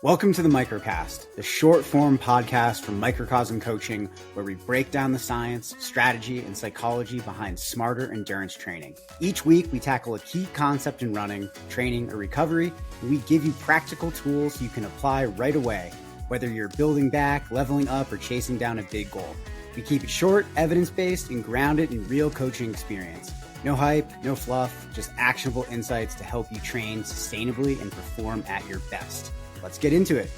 Welcome to the Microcast, the short-form podcast from Microcosm Coaching, where we break down the science, strategy, and psychology behind smarter endurance training. Each week, we tackle a key concept in running, training, or recovery, and we give you practical tools you can apply right away, whether you're building back, leveling up, or chasing down a big goal. We keep it short, evidence-based, and grounded in real coaching experience. No hype, no fluff, just actionable insights to help you train sustainably and perform at your best. Let's get into it.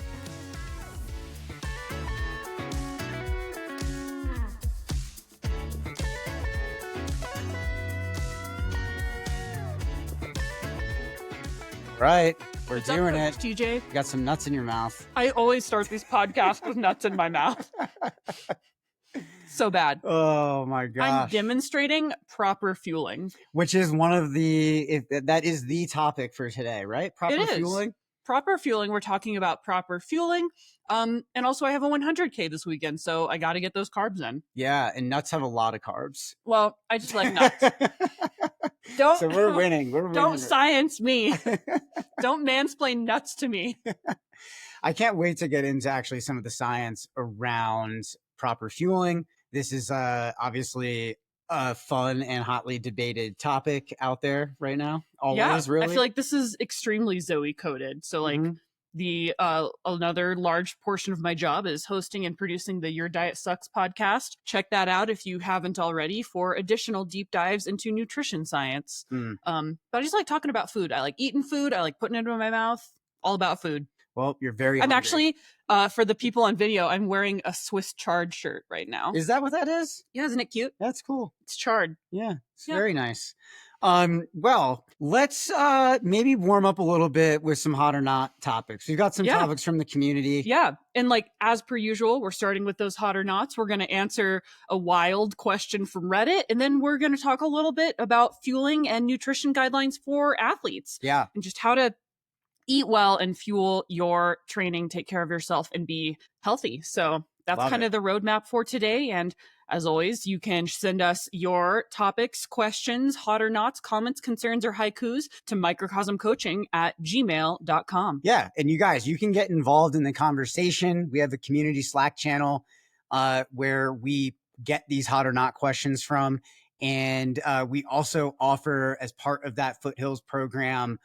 Right, we're doing it. TJ, You got some nuts in your mouth. I always start these podcasts with nuts in my mouth. So bad. Oh my gosh. I'm demonstrating proper fueling. Which is one of that is the topic for today, right? Proper fueling. Proper fueling. We're talking about proper fueling. And also I have a 100K this weekend, so I got to get those carbs in. Yeah, and nuts have a lot of carbs. Well, I just like nuts. So we're winning. Don't science me. Don't mansplain nuts to me. I can't wait to get into actually some of the science around proper fueling. This is obviously a fun and hotly debated topic out there right now. Always, really. I feel like this is extremely Zoë coded. So like the another large portion of my job is hosting and producing the Your Diet Sucks podcast. Check that out if you haven't already for additional deep dives into nutrition science. But I just like talking about food. I like eating food. I like putting it into my mouth. All about food. Well, you're very I'm hungry. Actually, for the people on video, I'm wearing a Swiss chard shirt right now. Is that what that is? Yeah, isn't it cute? That's cool. It's chard. Yeah, it's very nice. Well, let's maybe warm up a little bit with some hot or not topics. We've got some topics from the community. Yeah, and like as per usual, we're starting with those hot or nots. We're going to answer a wild question from Reddit, and then we're going to talk a little bit about fueling and nutrition guidelines for athletes. Yeah, and just how to eat well and fuel your training, take care of yourself, and be healthy. So that's kind of the roadmap for today. And as always, you can send us your topics, questions, hot or nots, comments, concerns, or haikus to microcosmcoaching@gmail.com. Yeah. And you guys, you can get involved in the conversation. We have a community Slack channel where we get these hot or not questions from. And we also offer, as part of that Foothills program,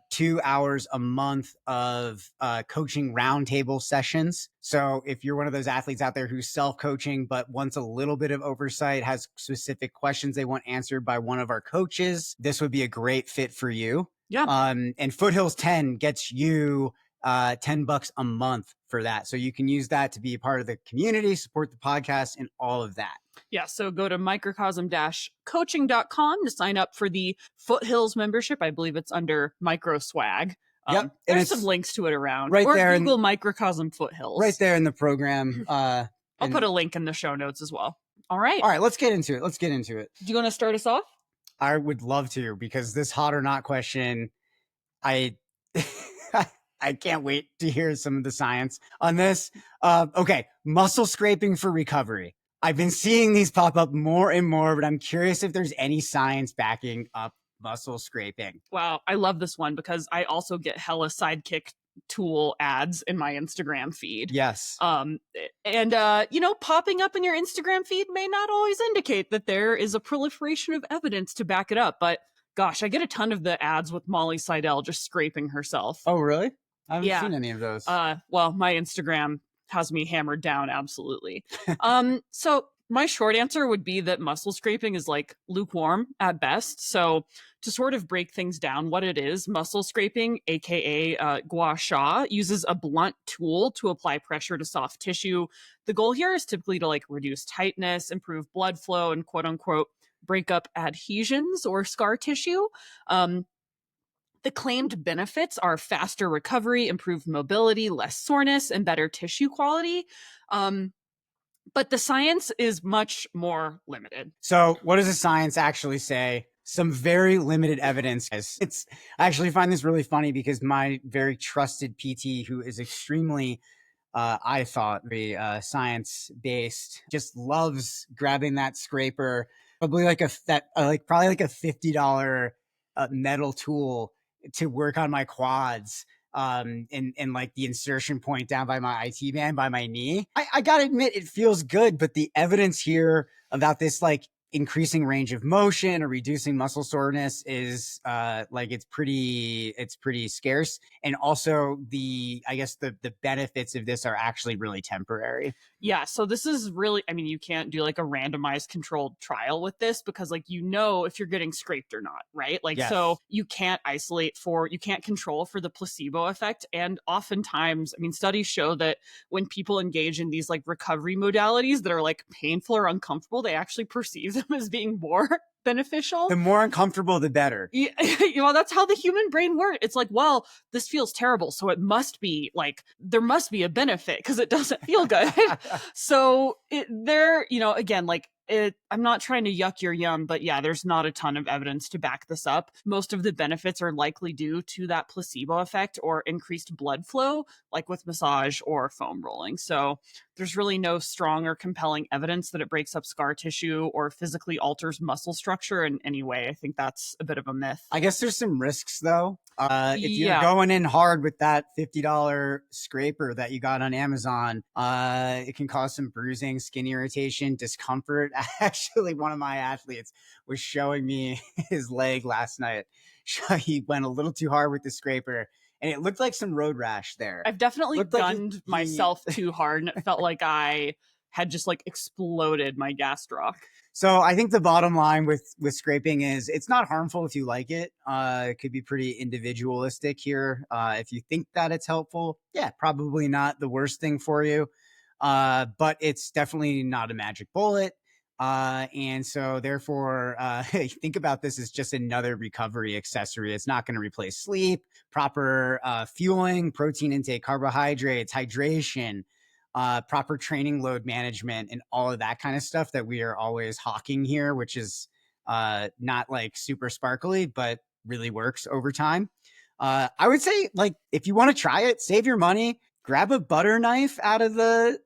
2 hours a month of coaching roundtable sessions. So if you're one of those athletes out there who's self-coaching, but wants a little bit of oversight, has specific questions they want answered by one of our coaches, this would be a great fit for you. Yeah. And Foothills 10 gets you $10 a month for that. So you can use that to be a part of the community, support the podcast, and all of that. Yeah, so go to microcosm-coaching.com to sign up for the Foothills membership. I believe it's under Micro Swag. Yep. There's some links to it around. Right or there. Google Microcosm Foothills. Right there in the program. I'll put a link in the show notes as well. All right. All right, let's get into it. Do you want to start us off? I would love to, because this hot or not question, I can't wait to hear some of the science on this. Okay, muscle scraping for recovery. I've been seeing these pop up more and more, but I'm curious if there's any science backing up muscle scraping. Wow, I love this one because I also get hella Sidekick tool ads in my Instagram feed. Yes. And popping up in your Instagram feed may not always indicate that there is a proliferation of evidence to back it up, but gosh, I get a ton of the ads with Molly Seidel just scraping herself. Oh, really? I haven't seen any of those. Well, my Instagram has me hammered down. Absolutely. So my short answer would be that muscle scraping is like lukewarm at best. So to sort of break things down, what it is, muscle scraping, aka gua sha, uses a blunt tool to apply pressure to soft tissue. The goal here is typically to like reduce tightness, improve blood flow, and quote unquote break up adhesions or scar tissue. The claimed benefits are faster recovery, improved mobility, less soreness, and better tissue quality. But the science is much more limited. So what does the science actually say? Some very limited evidence. I actually find this really funny because my very trusted PT, who is extremely, I thought, very science-based, just loves grabbing that scraper, probably like a $50 metal tool to work on my quads in like the insertion point down by my IT band by my knee. I gotta admit, it feels good, but the evidence here about this like increasing range of motion or reducing muscle soreness is like it's pretty scarce. And also I guess the benefits of this are actually really temporary. Yeah, so this is really, I mean, you can't do like a randomized controlled trial with this because like if you're getting scraped or not, right? Like Yes. So you can't you can't control for the placebo effect. And oftentimes, I mean, studies show that when people engage in these like recovery modalities that are like painful or uncomfortable, they actually perceive them as being more beneficial. The more uncomfortable, the better. Yeah, that's how the human brain works. It's like, well, this feels terrible, so it must be like there must be a benefit because it doesn't feel good. So again, like I'm not trying to yuck your yum, but yeah, there's not a ton of evidence to back this up. Most of the benefits are likely due to that placebo effect or increased blood flow, like with massage or foam rolling. So there's really no strong or compelling evidence that it breaks up scar tissue or physically alters muscle structure in any way. I think that's a bit of a myth. I guess there's some risks though. If you're going in hard with that $50 scraper that you got on Amazon, it can cause some bruising, skin irritation, discomfort. Actually, one of my athletes was showing me his leg last night. He went a little too hard with the scraper, and it looked like some road rash there. I've definitely gunned myself too hard, and it felt like I had just like exploded my gastroc. So I think the bottom line with scraping is it's not harmful if you like it. It could be pretty individualistic here. If you think that it's helpful, yeah, probably not the worst thing for you. But it's definitely not a magic bullet. And so therefore, think about this as just another recovery accessory. It's not going to replace sleep, proper fueling, protein intake, carbohydrates, hydration, proper training load management, and all of that kind of stuff that we are always hawking here, which is not like super sparkly, but really works over time. I would say, like, if you want to try it, save your money. Grab a butter knife out of the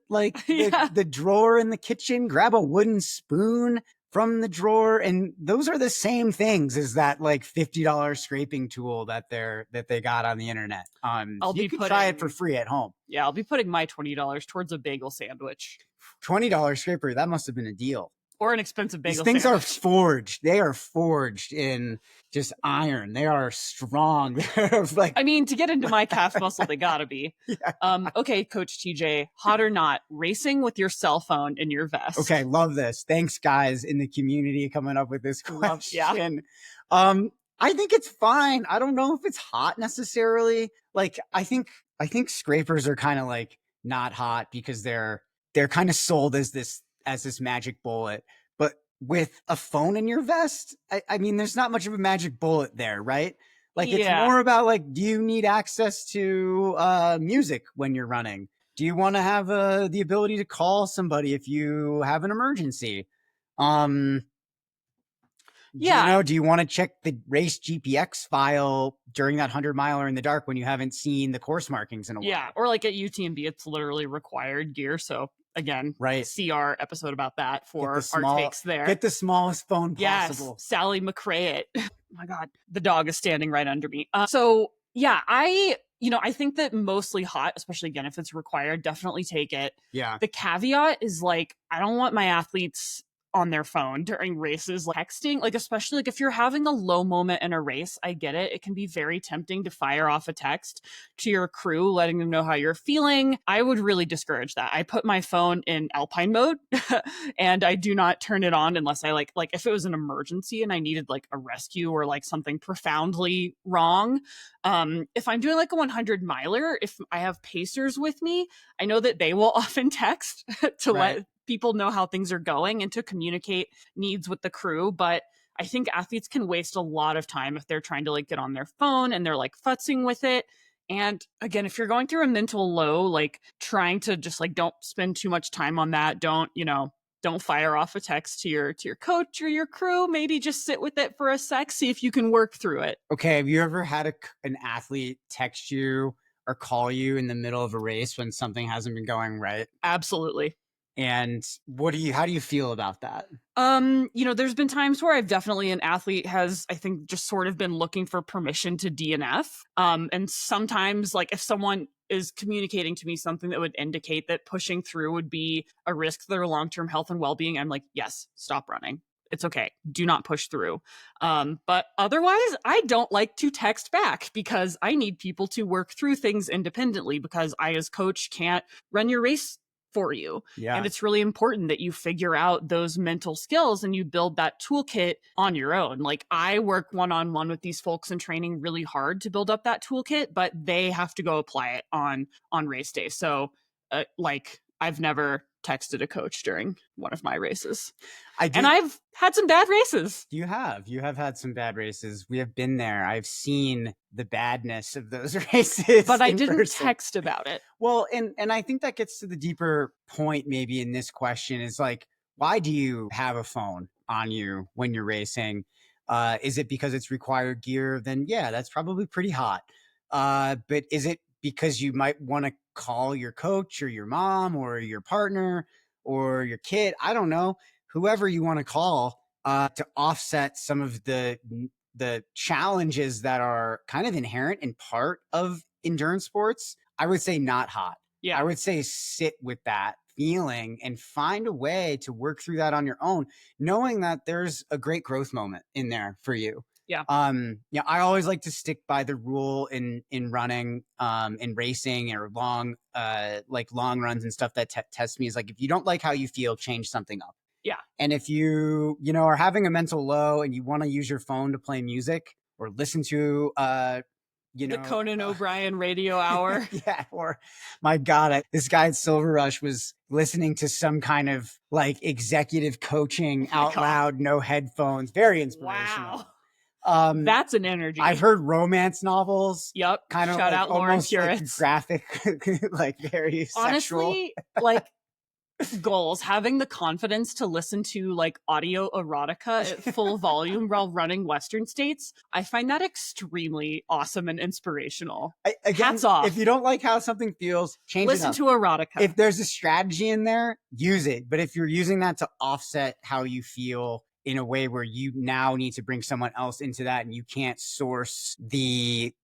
drawer in the kitchen. Grab a wooden spoon from the drawer, and those are the same things as that like $50 scraping tool that they got on the internet. You can try it for free at home. Yeah, I'll be putting my $20 towards a bagel sandwich. $20 scraper, that must have been a deal. Or an expensive bagel These things sandwich. are forged. They are forged in just iron. They are strong. Like, I mean, to get into my calf muscle, they gotta be. Yeah. Okay, Coach TJ, hot or not, racing with your cell phone in your vest. Okay, love this. Thanks, guys in the community coming up with this question. Yeah. I think it's fine. I don't know if it's hot necessarily. Like, I think scrapers are kind of like not hot because they're kind of sold as this magic bullet. But with a phone in your vest, I mean, there's not much of a magic bullet there, right? Like, it's more about like, do you need access to music when you're running? Do you want to have the ability to call somebody if you have an emergency? Do you want to check the race GPX file during that 100-miler in the dark when you haven't seen the course markings in a while? Yeah, or like at UTMB, it's literally required gear. So again, see our episode about that for our takes there. Get the smallest phone possible. Yes, Sally McRae it. Oh my God, the dog is standing right under me. So yeah, I think that mostly hot, especially again, if it's required, definitely take it. Yeah. The caveat is like, I don't want my athletes on their phone during races, like texting, like especially like if you're having a low moment in a race, I get it. It can be very tempting to fire off a text to your crew, letting them know how you're feeling. I would really discourage that. I put my phone in Alpine mode and I do not turn it on unless I like if it was an emergency and I needed like a rescue or like something profoundly wrong. If I'm doing like a 100-miler, if I have pacers with me, I know that they will often text to let people know how things are going and to communicate needs with the crew. But I think athletes can waste a lot of time if they're trying to like get on their phone and they're like futzing with it. And again, if you're going through a mental low, like trying to just like, don't spend too much time on that. Don't fire off a text to your coach or your crew. Maybe just sit with it for a sec, see if you can work through it. Okay. Have you ever had an athlete text you or call you in the middle of a race when something hasn't been going right? Absolutely. And how do you feel about that? There's been times where I've definitely an athlete has, I think, just sort of been looking for permission to DNF. And sometimes, like, if someone is communicating to me something that would indicate that pushing through would be a risk to their long-term health and well-being, I'm like, yes, stop running. It's okay. Do not push through. But otherwise, I don't like to text back because I need people to work through things independently because I, as coach, can't run your race for you. Yeah. And it's really important that you figure out those mental skills and you build that toolkit on your own. Like, I work one-on-one with these folks in training really hard to build up that toolkit, but they have to go apply it on race day. So I've never texted a coach during one of my races. And I've had some bad races. You have had some bad races. We have been there. I've seen the badness of those races. But I didn't text about it. Well, and I think that gets to the deeper point maybe in this question is like, why do you have a phone on you when you're racing? Is it because it's required gear? Then yeah, that's probably pretty hot. But is it because you might want to call your coach or your mom or your partner or your kid? I don't know. Whoever you want to call to offset some of the challenges that are kind of inherent in part of endurance sports, I would say not hot. Yeah. I would say sit with that feeling and find a way to work through that on your own, knowing that there's a great growth moment in there for you. Yeah. I always like to stick by the rule in running, in racing or long runs and stuff that tests me is like, if you don't like how you feel, change something up. Yeah. And if you are having a mental low and you want to use your phone to play music or listen to, the Conan O'Brien radio hour. Yeah. Or my God, this guy at Silver Rush was listening to some kind of like executive coaching out loud, no headphones, very inspirational. Wow. That's an energy. I've heard romance novels. Yep. Kind of shout like out Lauren Curitz. Like graphic, like very honestly, sexual. Like goals, having the confidence to listen to like audio erotica at full volume while running Western States, I find that extremely awesome and inspirational. Again, hats off. If you don't like how something feels, change listen it up. to erotica. If there's a strategy in there, use it. But if you're using that to offset how you feel in a way where you now need to bring someone else into that and you can't source the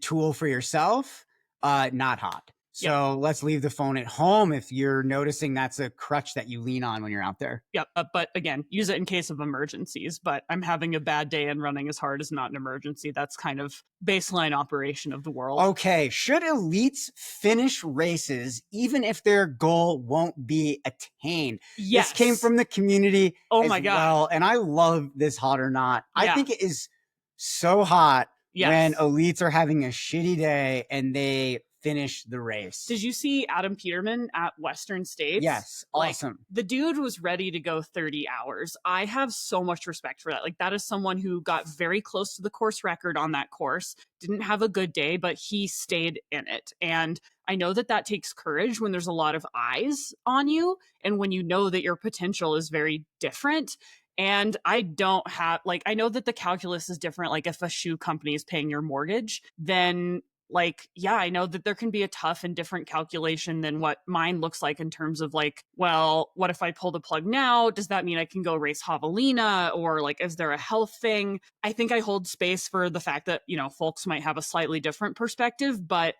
tool for yourself, not hot. So let's leave the phone at home if you're noticing that's a crutch that you lean on when you're out there. Yep. But again, use it in case of emergencies. But I'm having a bad day and running as hard is not an emergency. That's kind of baseline operation of the world. Okay. Should elites finish races even if their goal won't be attained? Yes. This came from the community. Oh my God. Well, and I love this hot or not. I think it is so hot when elites are having a shitty day and they finish the race. Did you see Adam Peterman at Western States? Yes. Awesome. The dude was ready to go 30 hours. I have so much respect for that. Like, that is someone who got very close to the course record on that course, didn't have a good day, but he stayed in it. And I know that that takes courage when there's a lot of eyes on you and when you know that your potential is very different. And I don't have, I know that the calculus is different. Like, if a shoe company is paying your mortgage, then I know that there can be a tough and different calculation than what mine looks like in terms of well, what if I pull the plug now? Does that mean I can go race Javelina? Or is there a health thing? I think I hold space for the fact that, folks might have a slightly different perspective, but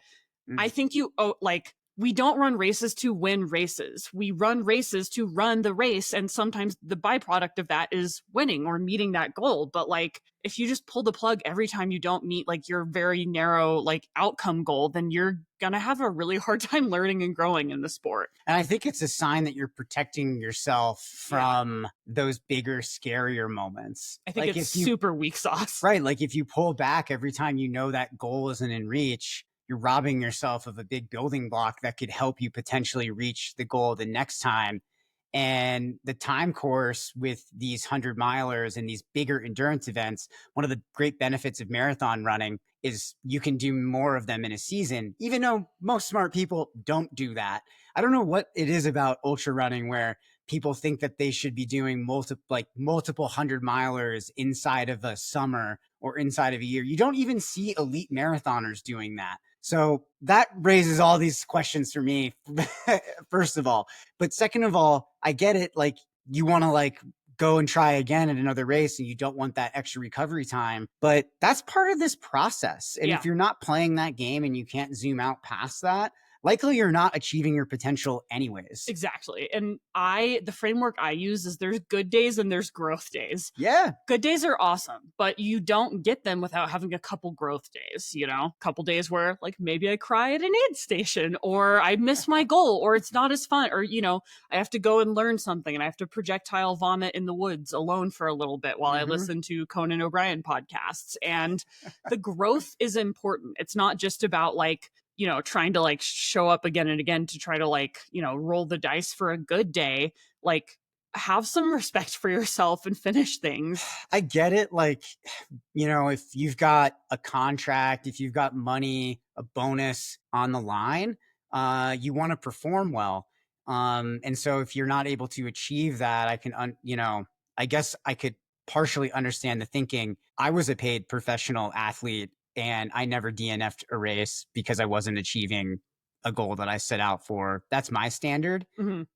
I think we don't run races to win races. We run races to run the race. And sometimes the byproduct of that is winning or meeting that goal. But if you just pull the plug every time you don't meet your very narrow outcome goal, then you're going to have a really hard time learning and growing in the sport. And I think it's a sign that you're protecting yourself from those bigger, scarier moments. I think it's super weak sauce. Right. If you pull back every time you know that goal isn't in reach, you're robbing yourself of a big building block that could help you potentially reach the goal the next time. And the time course with these 100-milers and these bigger endurance events, one of the great benefits of marathon running is you can do more of them in a season, even though most smart people don't do that. I don't know what it is about ultra running where people think that they should be doing multiple 100-milers inside of a summer or inside of a year. You don't even see elite marathoners doing that. So that raises all these questions for me, first of all. But second of all, I get it. Like, you want to like go and try again at another race and you don't want that extra recovery time, but that's part of this process. And Yeah. if you're not playing that game and you can't zoom out past that, likely you're not achieving your potential anyways. Exactly. And the framework I use is there's good days and there's growth days. Yeah. Good days are awesome, but you don't get them without having a couple growth days, a couple days where like maybe I cry at an aid station, or I miss my goal, or it's not as fun, or, I have to go and learn something and I have to projectile vomit in the woods alone for a little bit while I listen to Conan O'Brien podcasts. And the growth is important. It's not just about like, trying to like show up again and again to try to like, roll the dice for a good day. Like, have some respect for yourself and finish things. I get it. Like, if you've got a contract, if you've got money, a bonus on the line, you want to perform well. And so if you're not able to achieve that, I can, I guess I could partially understand the thinking. I was a paid professional athlete and I never DNF'd a race because I wasn't achieving a goal that I set out for. That's my standard.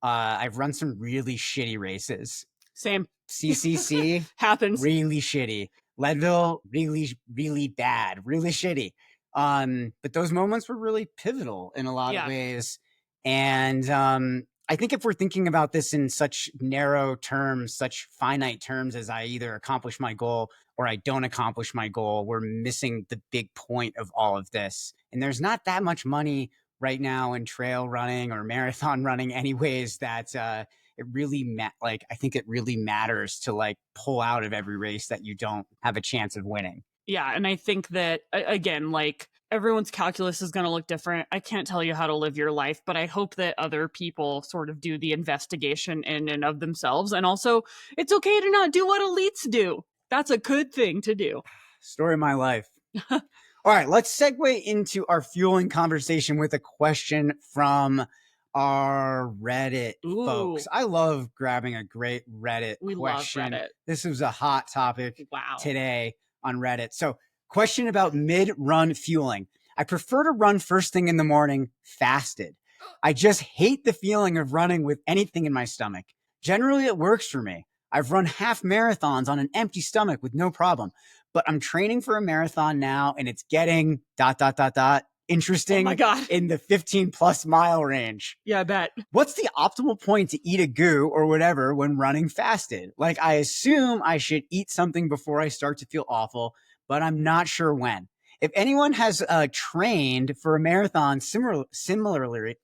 I've run some really shitty races. Same. CCC happens. Really shitty. Leadville, really, really bad, really shitty. But those moments were really pivotal in a lot of ways. And I think if we're thinking about this in such narrow terms, such finite terms as I either accomplish my goal or I don't accomplish my goal, we're missing the big point of all of this. And there's not that much money right now in trail running or marathon running anyways, that it really I think it really matters to like pull out of every race that you don't have a chance of winning. Yeah. And I think that, again, like everyone's calculus is going to look different. I can't tell you how to live your life, but I hope that other people sort of do the investigation in and of themselves. And also, it's okay to not do what elites do. That's a good thing to do. Story of my life. All right, let's segue into our fueling conversation with a question from our Reddit folks. I love grabbing a great Reddit question. Love Reddit. This was a hot topic today on Reddit. So, question about mid-run fueling. I prefer to run first thing in the morning fasted. I just hate the feeling of running with anything in my stomach. Generally, it works for me. I've run half marathons on an empty stomach with no problem, but I'm training for a marathon now and it's getting ... interesting. Oh my God. In the 15+ mile range. Yeah, I bet. What's the optimal point to eat a goo or whatever when running fasted? Like, I assume I should eat something before I start to feel awful, but I'm not sure when. If anyone has trained for a marathon similarly,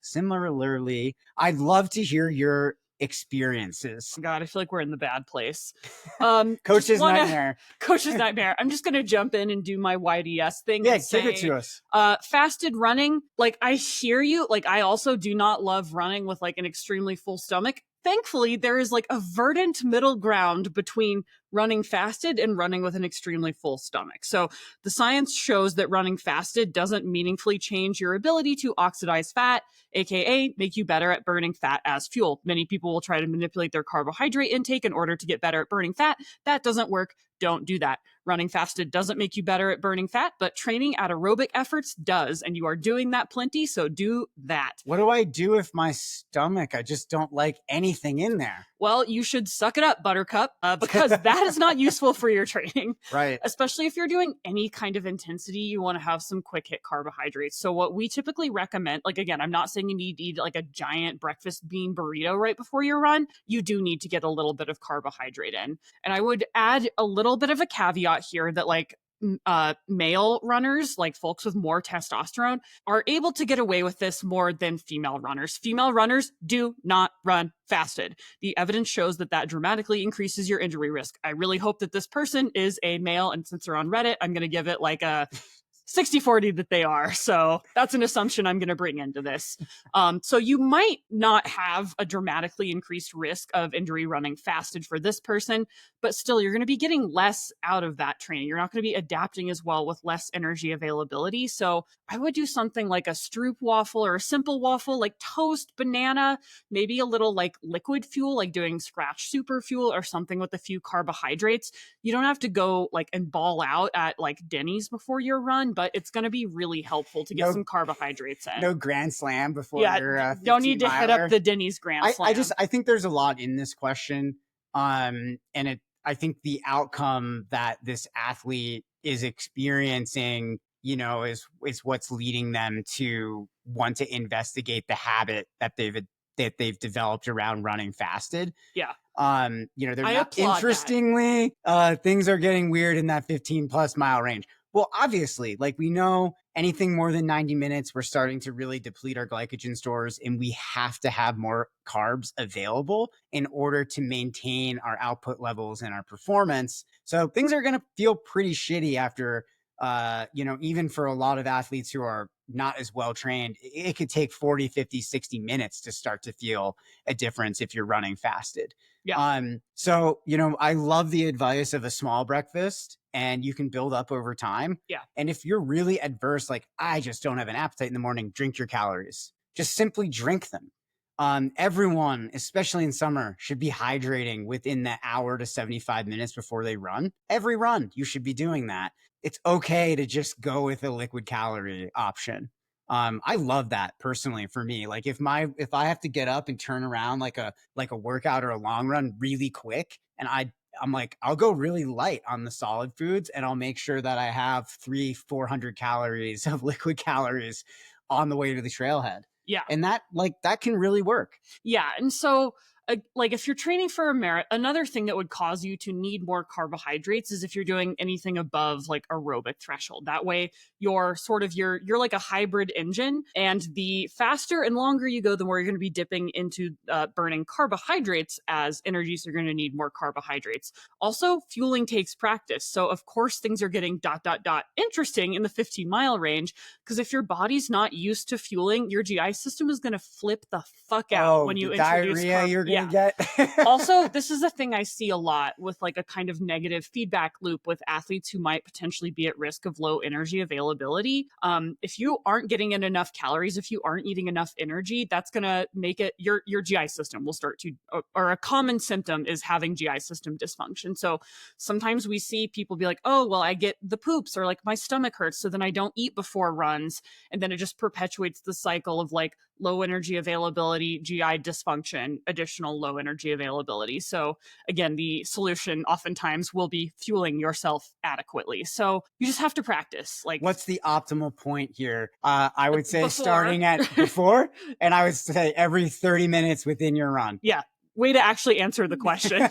I'd love to hear your experiences. God, I feel like we're in the bad place. Coach's nightmare. Coach's nightmare. I'm just going to jump in and do my YDS thing. Yeah, give it to us. Fasted running, like, I hear you. Like, I also do not love running with like an extremely full stomach. Thankfully, there is like a verdant middle ground between running fasted and running with an extremely full stomach. So the science shows that running fasted doesn't meaningfully change your ability to oxidize fat, aka make you better at burning fat as fuel. Many people will try to manipulate their carbohydrate intake in order to get better at burning fat. That doesn't work. Don't do that. Running fasted doesn't make you better at burning fat, but training at aerobic efforts does, and you are doing that plenty, so do that. What do I do if my stomach, I just don't like anything in there? Well, you should suck it up, Buttercup, because that is not useful for your training. Right. Especially if you're doing any kind of intensity, you want to have some quick hit carbohydrates. So what we typically recommend, like, again, I'm not saying you need to eat like a giant breakfast bean burrito right before your run. You do need to get a little bit of carbohydrate in. And I would add a little bit of a caveat here that like male runners, like folks with more testosterone, are able to get away with this more than female runners. Female runners do not run fasted. The evidence shows that that dramatically increases your injury risk. I really hope that this person is a male, and since they're on Reddit, I'm going to give it like a 60-40 that they are. So that's an assumption I'm going to bring into this. So you might not have a dramatically increased risk of injury running fasted for this person, but still you're going to be getting less out of that training. You're not going to be adapting as well with less energy availability. So I would do something like a Stroop waffle or a simple waffle, like toast, banana, maybe a little like liquid fuel, like doing scratch super fuel or something with a few carbohydrates. You don't have to go like and ball out at like Denny's before your run. but it's going to be really helpful to get some carbohydrates in. No grand slam before your don't need to hit up the Denny's grand slam. I think there's a lot in this question. And I think the outcome that this athlete is experiencing, you know, is what's leading them to want to investigate the habit that they've developed around running fasted. Yeah. You know, they're not, interestingly, things are getting weird in that 15 plus mile range. Well, obviously, like we know anything more than 90 minutes, we're starting to really deplete our glycogen stores, and we have to have more carbs available in order to maintain our output levels and our performance. So things are going to feel pretty shitty after, you know, even for a lot of athletes who are not as well trained, it could take 40, 50, 60 minutes to start to feel a difference if you're running fasted. Yeah. So, you know, I love the advice of a small breakfast, and you can build up over time. Yeah. And if you're really adverse, like I just don't have an appetite in the morning, drink your calories. Just simply drink them. Everyone, especially in summer, should be hydrating within the hour to 75 minutes before they run. Every run, you should be doing that. It's okay to just go with a liquid calorie option. I love that personally for me. Like if I have to get up and turn around like a workout or a long run really quick, and I'm like, I'll go really light on the solid foods, and I'll make sure that I have 300-400 calories of liquid calories on the way to the trailhead. Yeah. And that can really work. Yeah. And so like if you're training for a marathon, another thing that would cause you to need more carbohydrates is if you're doing anything above like aerobic threshold. That way you're like a hybrid engine, and the faster and longer you go, the more you're going to be dipping into burning carbohydrates as energy. So you're going to need more carbohydrates. Also, fueling takes practice. So of course things are getting ... interesting in the 15-mile range, because if your body's not used to fueling, your GI system is going to flip the fuck out when you introduce diarrhea you're going to get. Also, this is a thing I see a lot with like a kind of negative feedback loop with athletes who might potentially be at risk of low energy availability. If you aren't getting in enough calories, if you aren't eating enough energy, that's going to make it your GI system will start to, or a common symptom is having GI system dysfunction. So sometimes we see people be like, oh, well, I get the poops, or like my stomach hurts, so then I don't eat before runs. And then it just perpetuates the cycle of like low energy availability, GI dysfunction, additional low energy availability. So again, the solution oftentimes will be fueling yourself adequately. So you just have to practice. Like, what's the optimal point here? I would say starting at before, and I would say every 30 minutes within your run. Yeah. Way to actually answer the question.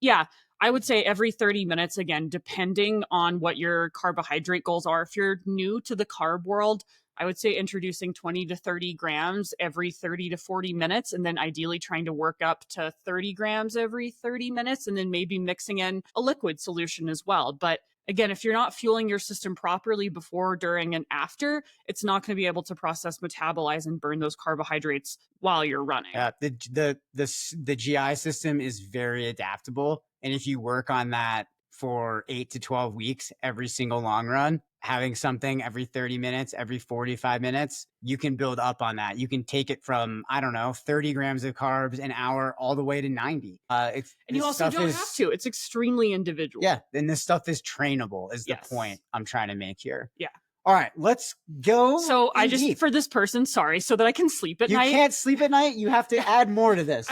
Yeah. I would say every 30 minutes, again, depending on what your carbohydrate goals are. If you're new to the carb world, I would say introducing 20 to 30 grams every 30 to 40 minutes, and then ideally trying to work up to 30 grams every 30 minutes, and then maybe mixing in a liquid solution as well. But again, if you're not fueling your system properly before, during, and after, it's not going to be able to process, metabolize, and burn those carbohydrates while you're running. Yeah, the GI system is very adaptable. And if you work on that for 8 to 12 weeks, every single long run, having something every 30 minutes, every 45 minutes, you can build up on that. You can take it from, 30 grams of carbs an hour all the way to 90. And you also don't have to. It's extremely individual. Yeah. And this stuff is trainable is the point I'm trying to make here. Yeah. All right, let's go. So I just, for this person, sorry, so that I can sleep at night. You can't sleep at night. You have to add more to this.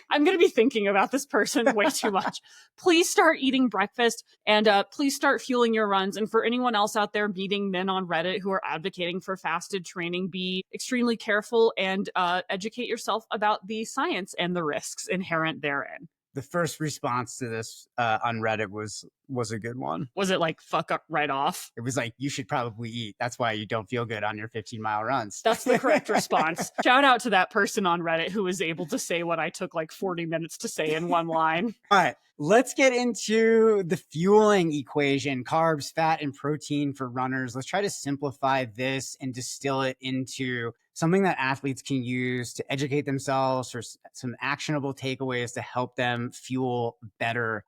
I'm going to be thinking about this person way too much. Please start eating breakfast, and please start fueling your runs. And for anyone else out there meeting men on Reddit who are advocating for fasted training, be extremely careful and educate yourself about the science and the risks inherent therein. The first response to this on Reddit was a good one. Was it like fuck up right off? It was like, you should probably eat. That's why you don't feel good on your 15-mile runs. That's the correct response. Shout out to that person on Reddit who was able to say what I took like 40 minutes to say in one line. All right, let's get into the fueling equation, carbs, fat, and protein for runners. Let's try to simplify this and distill it into something that athletes can use to educate themselves, or some actionable takeaways to help them fuel better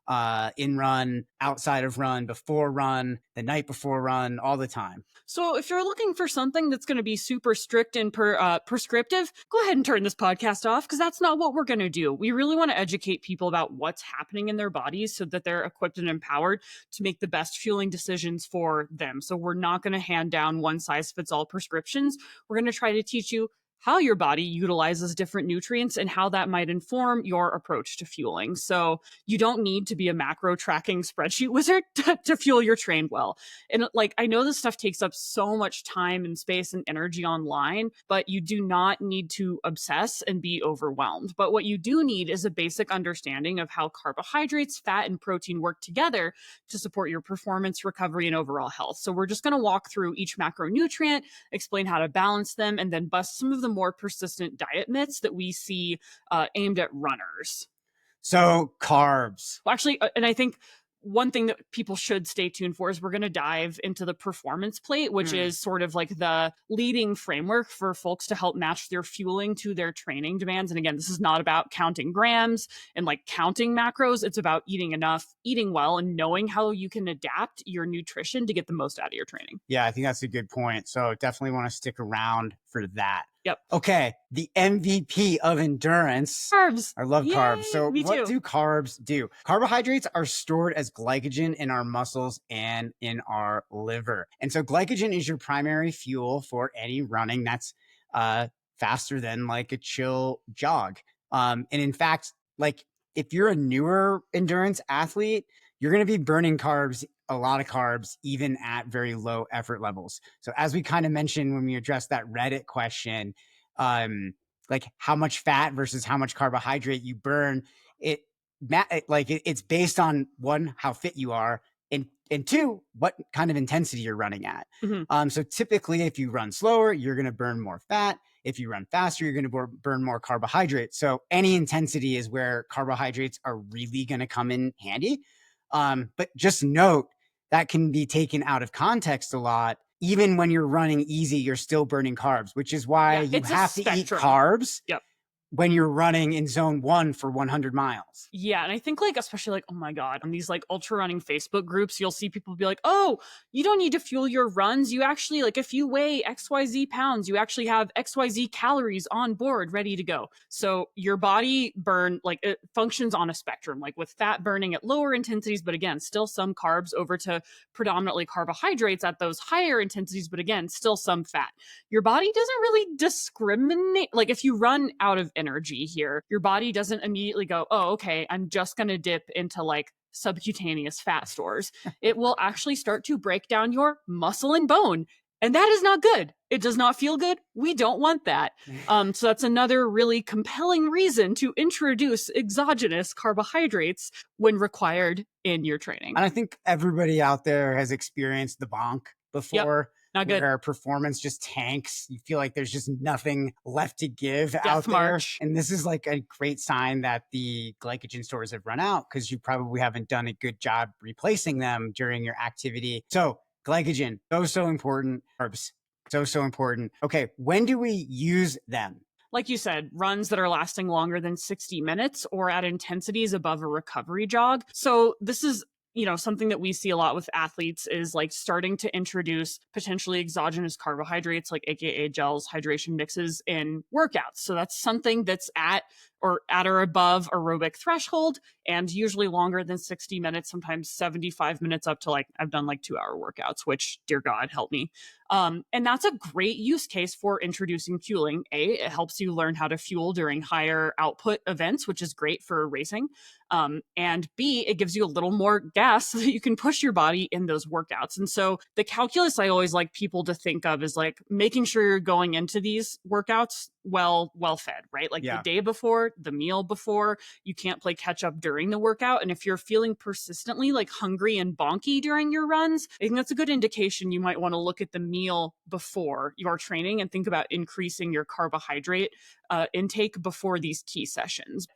in run, out outside of run, before run, the night before run, all the time? So if you're looking for something that's going to be super strict and prescriptive, go ahead and turn this podcast off, because that's not what we're going to do. We really want to educate people about what's happening in their bodies so that they're equipped and empowered to make the best fueling decisions for them. So we're not going to hand down one size fits all prescriptions. We're going to try to teach you how your body utilizes different nutrients and how that might inform your approach to fueling. So you don't need to be a macro tracking spreadsheet wizard to fuel your train well. And like, I know this stuff takes up so much time and space and energy online, but you do not need to obsess and be overwhelmed. But what you do need is a basic understanding of how carbohydrates, fat, and protein work together to support your performance, recovery, and overall health. So we're just going to walk through each macronutrient, explain how to balance them, and then bust some of the more persistent diet myths that we see aimed at runners. So carbs. Well, actually, and I think one thing that people should stay tuned for is we're going to dive into the performance plate, which is sort of like the leading framework for folks to help match their fueling to their training demands. And again, this is not about counting grams and like counting macros. It's about eating enough, eating well, and knowing how you can adapt your nutrition to get the most out of your training. Yeah, I think that's a good point. So definitely want to stick around for that. Yep. Okay, the MVP of endurance. Carbs. I love carbs. So Me what too. do carbs do? Carbohydrates are stored as glycogen in our muscles and in our liver. And so glycogen is your primary fuel for any running that's faster than like a chill jog. And in fact, like if you're a newer endurance athlete, you're going to be burning carbs, a lot of carbs, even at very low effort levels. So as we kind of mentioned when we addressed that Reddit question, like how much fat versus how much carbohydrate you burn, it's based on one, how fit you are, and two, what kind of intensity you're running at. So typically if you run slower, you're going to burn more fat. If you run faster, you're going to burn more carbohydrates. So any intensity is where carbohydrates are really going to come in handy. But just note that can be taken out of context a lot. Even when you're running easy, you're still burning carbs, which is why you have to eat carbs when you're running in zone 1 for 100 miles. Yeah. And I think like, especially like, oh my God, on these like ultra running Facebook groups, you'll see people be like, oh, you don't need to fuel your runs. You actually, like, if you weigh XYZ pounds, you actually have XYZ calories on board ready to go. So your body it functions on a spectrum, like with fat burning at lower intensities, but again, still some carbs, over to predominantly carbohydrates at those higher intensities, but again, still some fat. Your body doesn't really discriminate. Like if you run out of energy here, your body doesn't immediately go, oh, okay, I'm just going to dip into like subcutaneous fat stores. It will actually start to break down your muscle and bone. And that is not good. It does not feel good. We don't want that. So that's another really compelling reason to introduce exogenous carbohydrates when required in your training. And I think everybody out there has experienced the bonk before. Yep. Not good. Where performance just tanks. You feel like there's just nothing left to give out there. March. And this is like a great sign that the glycogen stores have run out, because you probably haven't done a good job replacing them during your activity. So glycogen, so important. Carbs, so important. Okay, when do we use them? Like you said, runs that are lasting longer than 60 minutes or at intensities above a recovery jog. So this is something that we see a lot with athletes is like starting to introduce potentially exogenous carbohydrates, like AKA gels, hydration mixes in workouts. So that's something that's at or above aerobic threshold, and usually longer than 60 minutes, sometimes 75 minutes, up to like, I've done like 2-hour workouts, which dear God help me. And that's a great use case for introducing fueling. It helps you learn how to fuel during higher output events, which is great for racing. And B, it gives you a little more gas so that you can push your body in those workouts. And so the calculus I always like people to think of is like making sure you're going into these workouts well fed, right? Like the day before, the meal before. You can't play catch up during the workout. And if you're feeling persistently like hungry and bonky during your runs, I think that's a good indication you might want to look at the meal before your training and think about increasing your carbohydrate intake before these key sessions.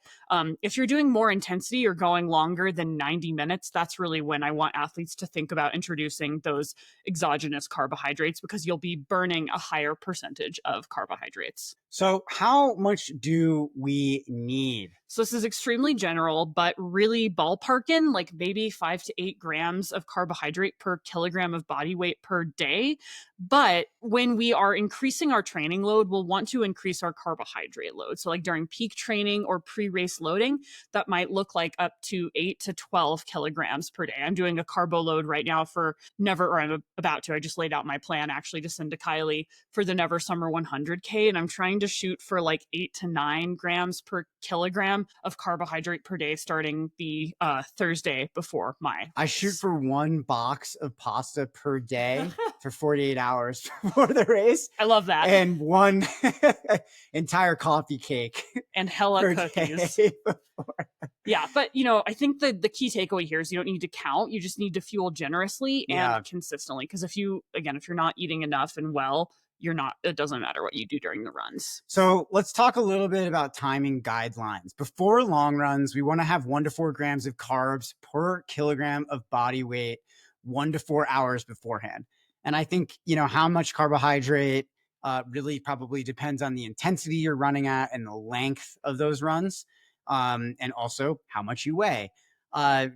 If you're doing more intensity or going longer than 90 minutes, that's really when I want athletes to think about introducing those exogenous carbohydrates, because you'll be burning a higher percentage of carbohydrates. So how much do we need So this is extremely general, but really ballparking like maybe 5 to 8 grams of carbohydrate per kilogram of body weight per day. But when we are increasing our training load, we'll want to increase our carbohydrate load. So like during peak training or pre-race loading, that might look like up to 8 to 12 kilograms per day. I'm doing a carbo load right now for I'm about to. I just laid out my plan actually to send to Kylie for the Never Summer 100K. And I'm trying to shoot for like 8 to 9 grams per kilogram of carbohydrate per day starting the Thursday before I shoot for 1 box of pasta per day for 48 hours before the race. I love that. And 1 entire coffee cake. And hella cookies. Yeah, but I think the key takeaway here is you don't need to count. You just need to fuel generously and consistently. Because if you're not eating enough and well, it doesn't matter what you do during the runs. So let's talk a little bit about timing guidelines. Before long runs, we want to have 1 to 4 grams of carbs per kilogram of body weight 1 to 4 hours beforehand. And I think, how much carbohydrate really probably depends on the intensity you're running at and the length of those runs, and also how much you weigh.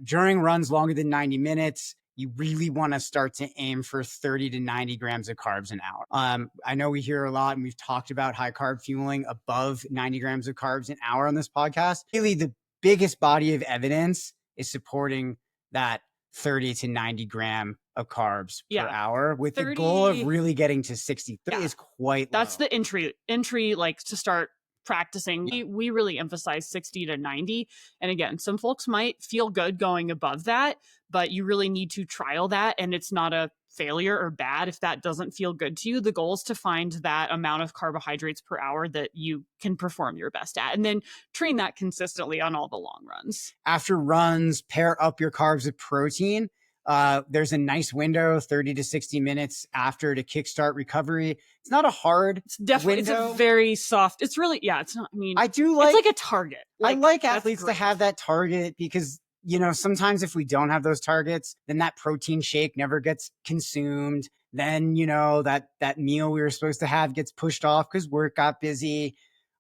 During runs longer than 90 minutes, you really want to start to aim for 30 to 90 grams of carbs an hour. I know we hear a lot and we've talked about high carb fueling above 90 grams of carbs an hour on this podcast. Really, the biggest body of evidence is supporting that 30 to 90 gram of carbs per hour with 30, the goal of really getting to 60. 30 is quite low. That's the entry like to start practicing. We really emphasize 60 to 90. And again, some folks might feel good going above that, but you really need to trial that. And it's not a failure or bad if that doesn't feel good to you. The goal is to find that amount of carbohydrates per hour that you can perform your best at, and then train that consistently on all the long runs. After runs, pair up your carbs with protein. There's a nice window, 30 to 60 minutes after, to kickstart recovery. It's not a hard definitely window. It's a very soft. It's really, it's not, I do like, it's like a target. I like athletes to have that target because, sometimes if we don't have those targets, then that protein shake never gets consumed. Then, that meal we were supposed to have gets pushed off because work got busy.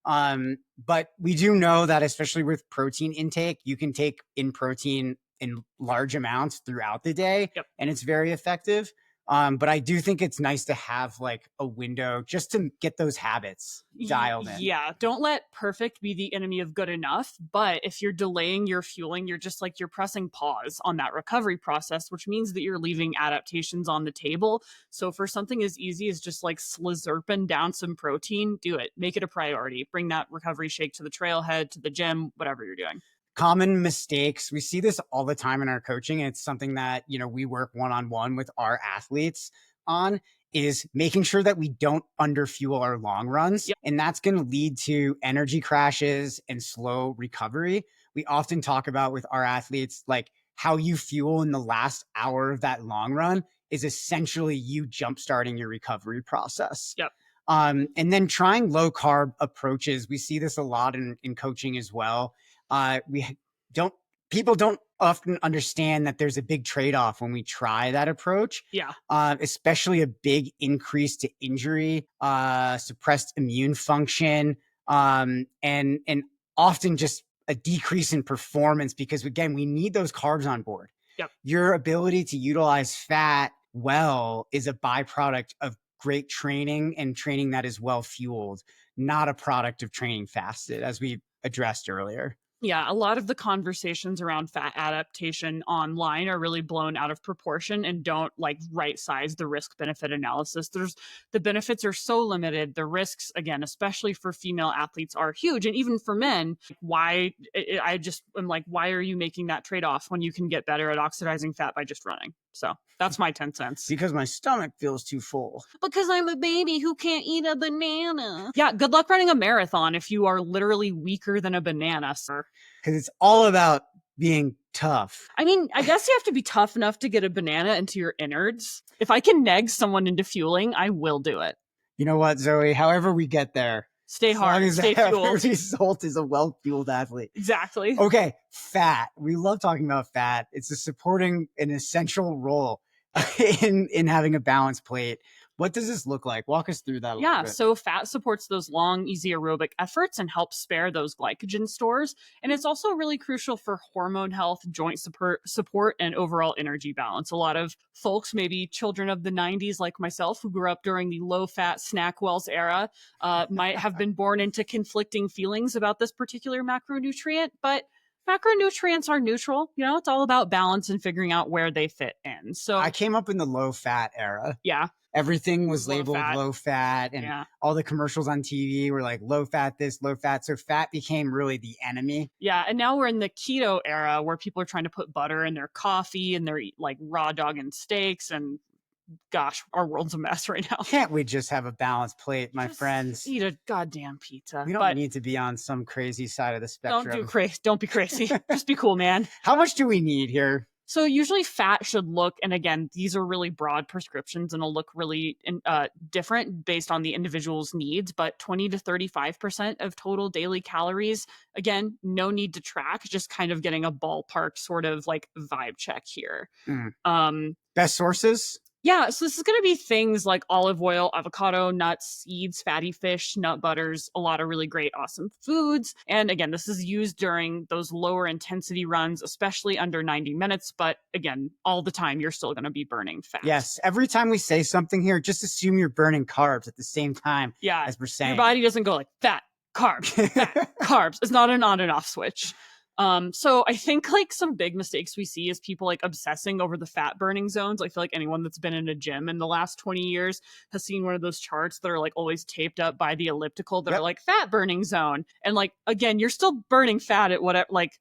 But we do know that especially with protein intake, you can take in protein in large amounts throughout the day, and it's very effective. But I do think it's nice to have like a window just to get those habits dialed in. Yeah. Don't let perfect be the enemy of good enough. But if you're delaying your fueling, you're pressing pause on that recovery process, which means that you're leaving adaptations on the table. So for something as easy as just like slurping down some protein, do it. Make it a priority. Bring that recovery shake to the trailhead, to the gym, whatever you're doing. Common mistakes. We see this all the time in our coaching. And it's something that, we work one-on-one with our athletes on, is making sure that we don't underfuel our long runs. And that's going to lead to energy crashes and slow recovery. We often talk about with our athletes, like how you fuel in the last hour of that long run is essentially you jumpstarting your recovery process. And then trying low carb approaches. We see this a lot in coaching as well. People don't often understand that there's a big trade-off when we try that approach. Especially a big increase to injury, suppressed immune function, and often just a decrease in performance because, again, we need those carbs on board. Your ability to utilize fat well is a byproduct of great training and training that is well fueled, not a product of training fasted, as we addressed earlier. Yeah, a lot of the conversations around fat adaptation online are really blown out of proportion and don't right size the risk benefit analysis. The benefits are so limited. The risks, again, especially for female athletes, are huge. And even for men, why are you making that trade-off when you can get better at oxidizing fat by just running? So that's my 10 cents. Because my stomach feels too full. Because I'm a baby who can't eat a banana. Yeah, good luck running a marathon if you are literally weaker than a banana, sir. Because it's all about being tough. I mean, I guess you have to be tough enough to get a banana into your innards. If I can neg someone into fueling, I will do it. You know what, Zoe? However we get there, stay hard, stay fueled. The result is a well-fueled athlete. Exactly. Okay, fat. We love talking about fat. It's supporting an essential role in having a balanced plate. What does this look like? Walk us through that a little bit. So fat supports those long, easy aerobic efforts and helps spare those glycogen stores. And it's also really crucial for hormone health, joint support, and overall energy balance. A lot of folks, maybe children of the 90s like myself, who grew up during the low-fat SnackWells era, might have been born into conflicting feelings about this particular macronutrient, but macronutrients are neutral. It's all about balance and figuring out where they fit in. So I came up in the low-fat era. Yeah. Everything was labeled low fat, and all the commercials on TV were like low fat this, low fat. So fat became really the enemy. Yeah. And now we're in the keto era where people are trying to put butter in their coffee and they're like raw dog and steaks. And gosh, our world's a mess right now. Can't we just have a balanced plate, my friends? Eat a goddamn pizza. We don't need to be on some crazy side of the spectrum. Don't be crazy. Just be cool, man. How much do we need here? So usually fat should look, and again, these are really broad prescriptions and it'll look really different based on the individual's needs, but 20 to 35% of total daily calories. Again, no need to track, just kind of getting a ballpark sort of like vibe check here. Best sources? Yeah, so this is going to be things like olive oil, avocado, nuts, seeds, fatty fish, nut butters, a lot of really great, awesome foods. And again, this is used during those lower intensity runs, especially under 90 minutes. But again, all the time, you're still going to be burning fat. Yes. Every time we say something here, just assume you're burning carbs at the same time as we're saying. Your body doesn't go like fat, carbs, fat, carbs. It's not an on and off switch. So I think like some big mistakes we see is people like obsessing over the fat burning zones. I feel like anyone that's been in a gym in the last 20 years has seen one of those charts that are like always taped up by the elliptical that are like fat burning zone. And like, again, you're still burning fat at whatever, like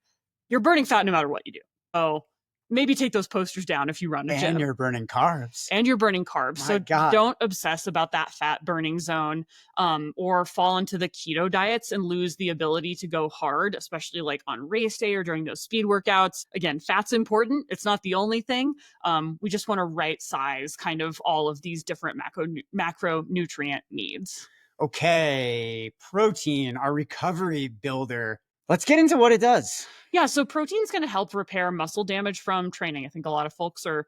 you're burning fat no matter what you do. Oh, maybe take those posters down if you run a gym. And you're burning carbs. So don't obsess about that fat burning zone, or fall into the keto diets and lose the ability to go hard, especially like on race day or during those speed workouts. Again, fat's important. It's not the only thing. We just want to right size kind of all of these different macronutrient needs. Okay, protein, our recovery builder. Let's get into what it does. Yeah, so protein is going to help repair muscle damage from training. I think a lot of folks are,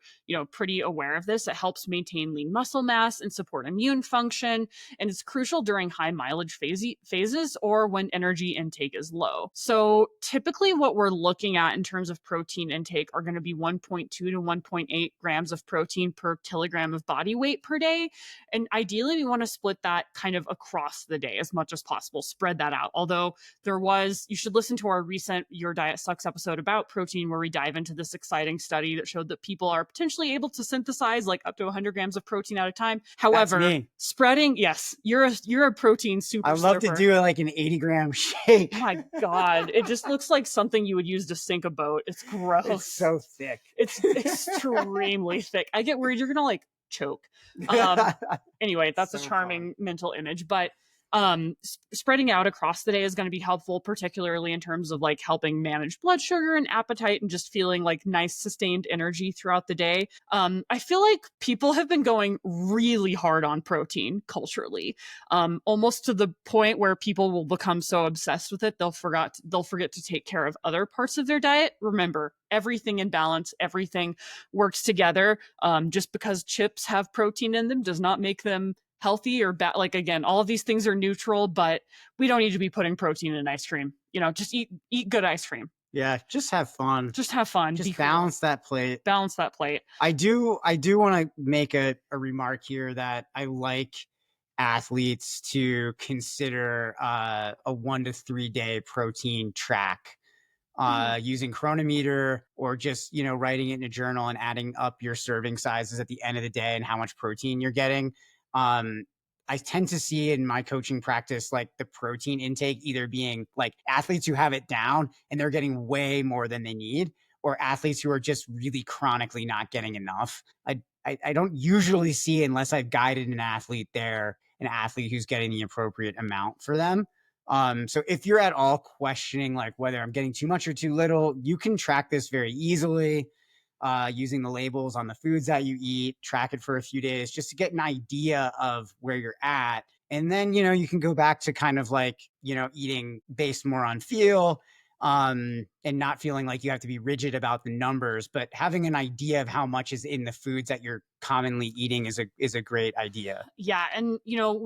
pretty aware of this. It helps maintain lean muscle mass and support immune function, and it's crucial during high mileage phases or when energy intake is low. So typically what we're looking at in terms of protein intake are going to be 1.2 to 1.8 grams of protein per kilogram of body weight per day. And ideally we want to split that kind of across the day as much as possible, spread that out. Although you should listen to our recent Your Diet Sucks episode about protein, where we dive into this exciting study that showed that people are potentially able to synthesize like up to 100 grams of protein at a time. However, spreading, yes, you're a protein super I love slurper. to do like an 80-gram shake. Oh my God. It just looks like something you would use to sink a boat. It's gross. It's so thick. It's extremely thick. I get worried you're going to like choke. Anyway, that's a charming mental image, but spreading out across the day is going to be helpful, particularly in terms of like helping manage blood sugar and appetite and just feeling like nice sustained energy throughout the day. I feel like people have been going really hard on protein culturally, almost to the point where people will become so obsessed with it they'll forget to take care of other parts of their diet. Remember, everything in balance, everything works together. Just because chips have protein in them does not make them healthy or bad. Like, again, all of these things are neutral, but we don't need to be putting protein in ice cream. Just eat good ice cream. Yeah, just have fun. Just balance that plate. I do want to make a remark here that I like athletes to consider a 1 to 3 day protein track. Using Chronometer or just, writing it in a journal and adding up your serving sizes at the end of the day and how much protein you're getting. I tend to see in my coaching practice, like the protein intake either being like athletes who have it down and they're getting way more than they need, or athletes who are just really chronically not getting enough. I don't usually see, unless I've guided an athlete who's getting the appropriate amount for them. So if you're at all questioning like whether I'm getting too much or too little, you can track this very easily. Using the labels on the foods that you eat, track it for a few days just to get an idea of where you're at. And then, you can go back to kind of like, eating based more on feel. and not feeling like you have to be rigid about the numbers, but having an idea of how much is in the foods that you're commonly eating is a great idea. Yeah. And,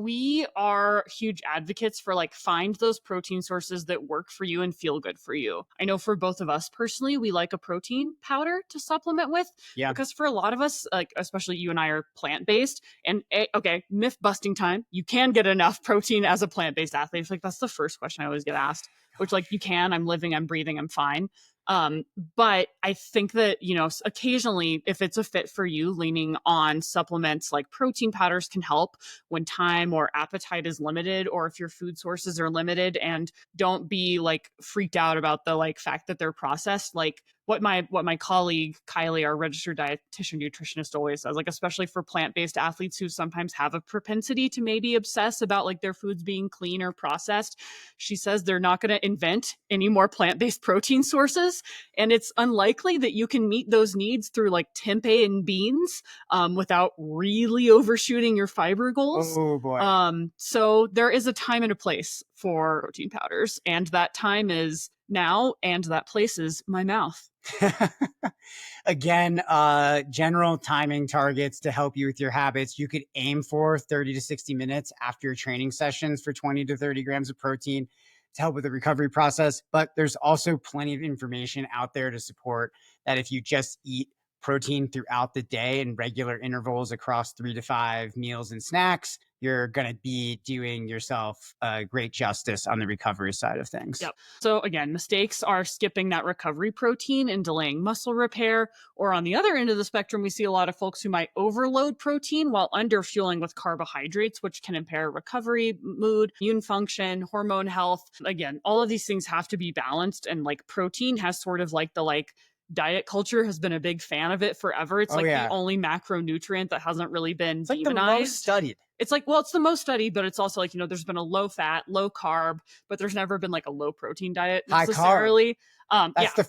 we are huge advocates for like find those protein sources that work for you and feel good for you. I know for both of us personally, we like a protein powder to supplement with. Yeah. Because for a lot of us, like especially you and I are plant-based, and okay, myth busting time. You can get enough protein as a plant-based athlete. It's like that's the first question I always get asked, which like you can, I'm living, I'm breathing, I'm fine. But I think that, occasionally if it's a fit for you, leaning on supplements like protein powders can help when time or appetite is limited, or if your food sources are limited. And don't be like freaked out about the like fact that they're processed. Like what my colleague Kylie, our registered dietitian nutritionist, always says, like especially for plant-based athletes who sometimes have a propensity to maybe obsess about like their foods being clean or processed, she says they're not going to invent any more plant-based protein sources, and it's unlikely that you can meet those needs through like tempeh and beans without really overshooting your fiber goals. Oh boy. So there is a time and a place for protein powders, and that time is now, and that place is my mouth. Again, general timing targets to help you with your habits. You could aim for 30 to 60 minutes after your training sessions for 20 to 30 grams of protein to help with the recovery process. But there's also plenty of information out there to support that if you just eat protein throughout the day in regular intervals across 3 to 5 meals and snacks, you're going to be doing yourself great justice on the recovery side of things. Yep. So again, mistakes are skipping that recovery protein and delaying muscle repair. Or on the other end of the spectrum, we see a lot of folks who might overload protein while underfueling with carbohydrates, which can impair recovery, mood, immune function, hormone health. Again, all of these things have to be balanced. And like protein has sort of like the diet culture has been a big fan of it forever. It's the only macronutrient that hasn't really been it's like demonized. The most studied. It's like, well, it's the most studied, but it's also like, there's been a low fat, low carb, but there's never been like a low protein diet necessarily. High carb. That's the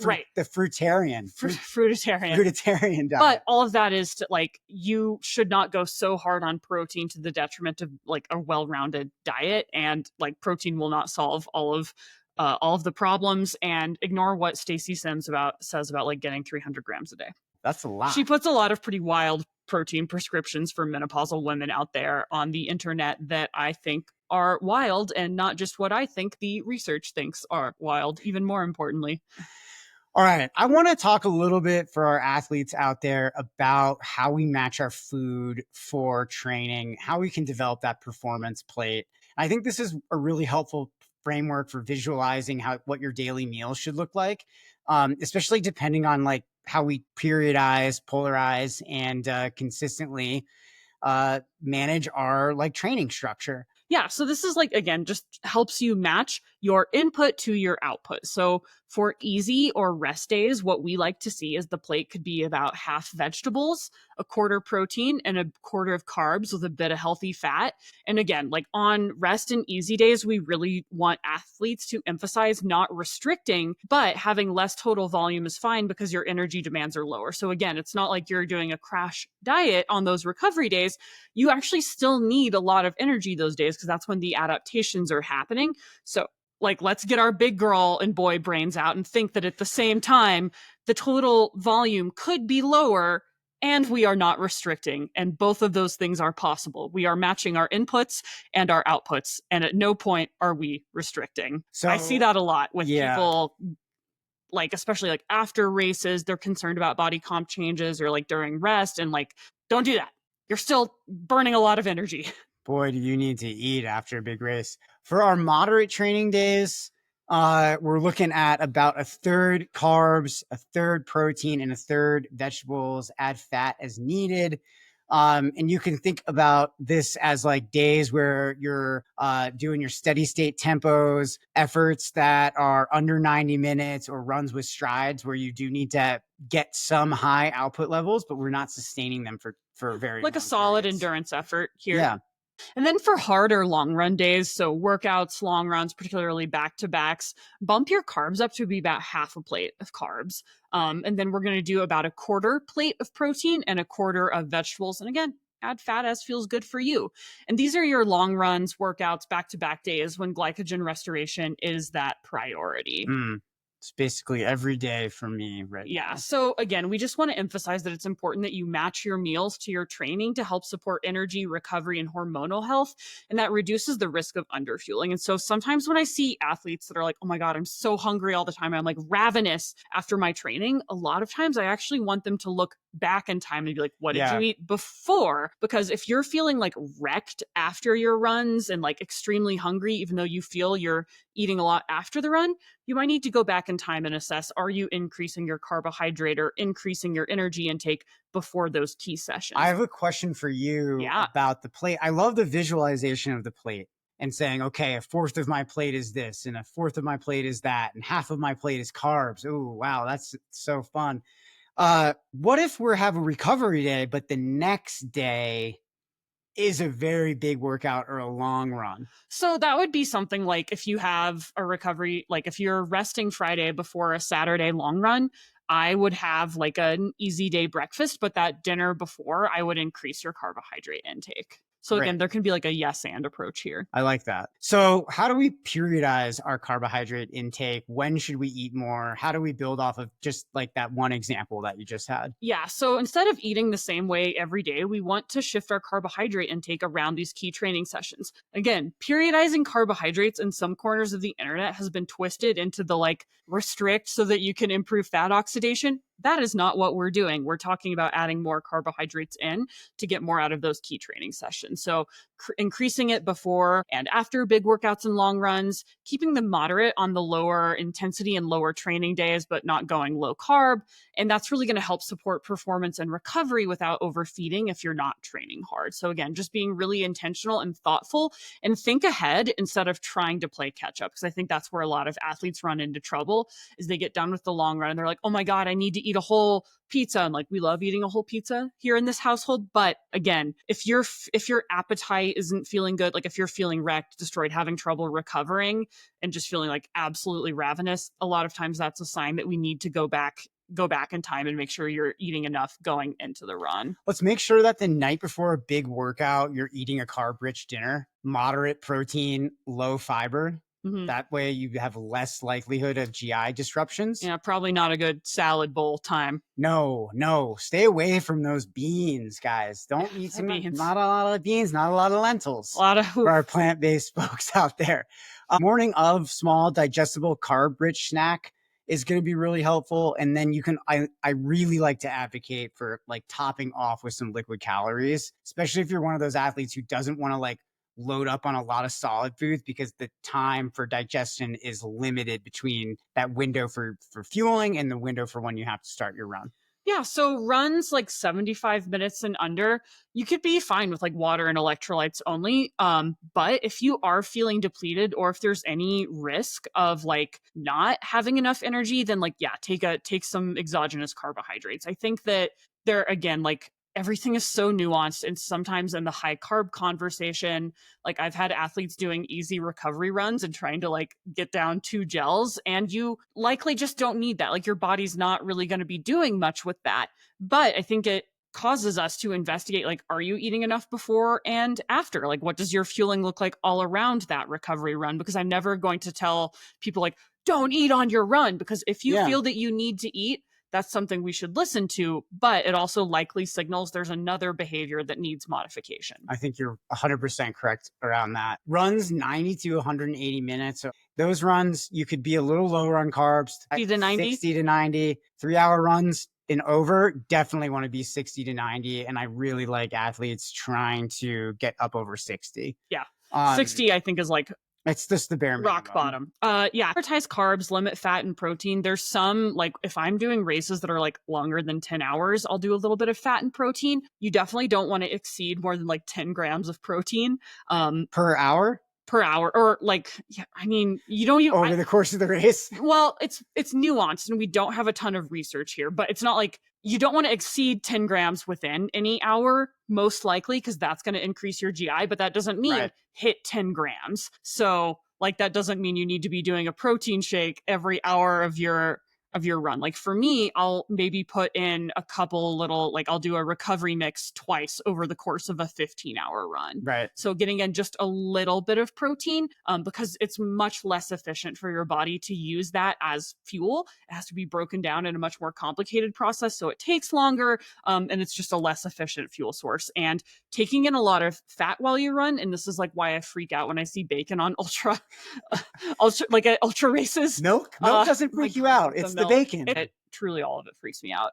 fruitarian. Fruitarian diet. But all of that is to like, you should not go so hard on protein to the detriment of like a well-rounded diet. And like protein will not solve all of the problems. And ignore what Stacey Sims says about like getting 300 grams a day. That's a lot. She puts a lot of pretty wild protein prescriptions for menopausal women out there on the internet that I think are wild, and not just what I think, the research thinks are wild, even more importantly. All right. I want to talk a little bit for our athletes out there about how we match our food for training, how we can develop that performance plate. I think this is a really helpful framework for visualizing what your daily meals should look like, especially depending on like how we periodize, polarize, and consistently manage our like training structure. Yeah. So this is like, again, just helps you match your input to your output. So for easy or rest days, what we like to see is the plate could be about half vegetables, a quarter protein, and a quarter of carbs with a bit of healthy fat. And again, like on rest and easy days, we really want athletes to emphasize not restricting, but having less total volume is fine because your energy demands are lower. So again, it's not like you're doing a crash diet on those recovery days. You actually still need a lot of energy those days because that's when the adaptations are happening. So like, let's get our big girl and boy brains out and think that at the same time, the total volume could be lower and we are not restricting. And both of those things are possible. We are matching our inputs and our outputs. And at no point are we restricting. So I see that a lot with people, like, especially like after races, they're concerned about body comp changes, or like during rest, and like, don't do that. You're still burning a lot of energy. Boy, do you need to eat after a big race. For our moderate training days, we're looking at about a third carbs, a third protein, and a third vegetables. Add fat as needed. And you can think about this as like days where you're doing your steady state tempos, efforts that are under 90 minutes, or runs with strides where you do need to get some high output levels, but we're not sustaining them for very like a solid endurance effort here. Yeah. And then for harder long run days, so workouts, long runs, particularly back to backs, bump your carbs up to be about half a plate of carbs. And then we're going to do about a quarter plate of protein and a quarter of vegetables. And again, add fat as feels good for you. And these are your long runs, workouts, back to back days when glycogen restoration is that priority. It's basically every day for me right Yeah. now. So again, we just want to emphasize that it's important that you match your meals to your training to help support energy, recovery, and hormonal health. And that reduces the risk of underfueling. And so sometimes when I see athletes that are like, oh my God, I'm so hungry all the time, I'm like ravenous after my training, a lot of times I actually want them to look back in time and be like, what did you eat before? Because if you're feeling like wrecked after your runs and like extremely hungry, even though you feel you're eating a lot after the run, you might need to go back in time and assess, are you increasing your carbohydrate or increasing your energy intake before those key sessions? I have a question for you about the plate. I love the visualization of the plate and saying, okay, a fourth of my plate is this and a fourth of my plate is that and half of my plate is carbs. Oh, wow, that's so fun. What if we have a recovery day, but the next day is a very big workout or a long run? So that would be something like if you have a recovery, like if you're resting Friday before a Saturday long run, I would have like an easy day breakfast, but that dinner before, I would increase your carbohydrate intake. So again, there can be like a yes and approach here. I like that. So how do we periodize our carbohydrate intake? When should we eat more? How do we build off of just like that one example that you just had? Yeah. So instead of eating the same way every day, we want to shift our carbohydrate intake around these key training sessions. Again, periodizing carbohydrates in some corners of the internet has been twisted into the like restrict so that you can improve fat oxidation. That is not what we're doing. We're talking about adding more carbohydrates in to get more out of those key training sessions. So increasing it before and after big workouts and long runs, keeping them moderate on the lower intensity and lower training days, but not going low carb. And that's really going to help support performance and recovery without overfeeding if you're not training hard. So again, just being really intentional and thoughtful and think ahead instead of trying to play catch up. Because I think that's where a lot of athletes run into trouble is they get done with the long run and they're like, oh my God, I need to eat a whole pizza. And like, we love eating a whole pizza here in this household. But again, if your appetite isn't feeling good, like if you're feeling wrecked, destroyed, having trouble recovering and just feeling like absolutely ravenous, a lot of times that's a sign that we need to go back in time and make sure you're eating enough going into the run. Let's make sure that the night before a big workout, you're eating a carb-rich dinner, moderate protein, low fiber. That way you have less likelihood of GI disruptions. Yeah, probably not a good salad bowl time. No. Stay away from those beans, guys. Don't eat beans. Not a lot of beans, not a lot of lentils. A lot of for our plant-based folks out there. Morning of small digestible carb-rich snack is going to be really helpful. And then you can, I really like to advocate for like topping off with some liquid calories, especially if you're one of those athletes who doesn't want to like load up on a lot of solid foods because the time for digestion is limited between that window for fueling and the window for when you have to start your run. Yeah, so runs like 75 minutes and under, you could be fine with like water and electrolytes only. But if you are feeling depleted or if there's any risk of like not having enough energy, then like, yeah, take some exogenous carbohydrates. I think that there, again, like everything is so nuanced. And sometimes in the high carb conversation, like I've had athletes doing easy recovery runs and trying to like get down 2 gels, and you likely just don't need that. Like your body's not really going to be doing much with that. But I think it causes us to investigate, like, are you eating enough before and after? Like, what does your fueling look like all around that recovery run? Because I'm never going to tell people like, don't eat on your run, because if you feel that you need to eat, that's something we should listen to, but it also likely signals there's another behavior that needs modification. I think you're 100% correct around that. Runs 90 to 180 minutes. So those runs, you could be a little lower on carbs. 60 to 90? 60 to 90. 3-hour runs and over, definitely want to be 60 to 90. And I really like athletes trying to get up over 60. Yeah. 60, I think, is like it's just the bare minimum. Rock bottom. Yeah. Prioritize carbs, limit fat and protein. There's some, like if I'm doing races that are like longer than 10 hours, I'll do a little bit of fat and protein. You definitely don't want to exceed more than like 10 grams of protein. Per hour? Per hour, or like, yeah, I mean, you don't even over the course of the race. Well, it's nuanced and we don't have a ton of research here, but it's not like you don't want to exceed 10 grams within any hour, most likely, because that's going to increase your GI, but that doesn't mean hit 10 grams. So like, that doesn't mean you need to be doing a protein shake every hour of your of your run. Like for me, I'll maybe put in a couple little, like I'll do a recovery mix twice over the course of a 15-hour run. Right. So getting in just a little bit of protein, because it's much less efficient for your body to use that as fuel. It has to be broken down in a much more complicated process. So it takes longer, and it's just a less efficient fuel source. And taking in a lot of fat while you run, and this is like why I freak out when I see bacon on ultra like at ultra races. Milk doesn't freak you out. It's the bacon. Truly all of it freaks me out.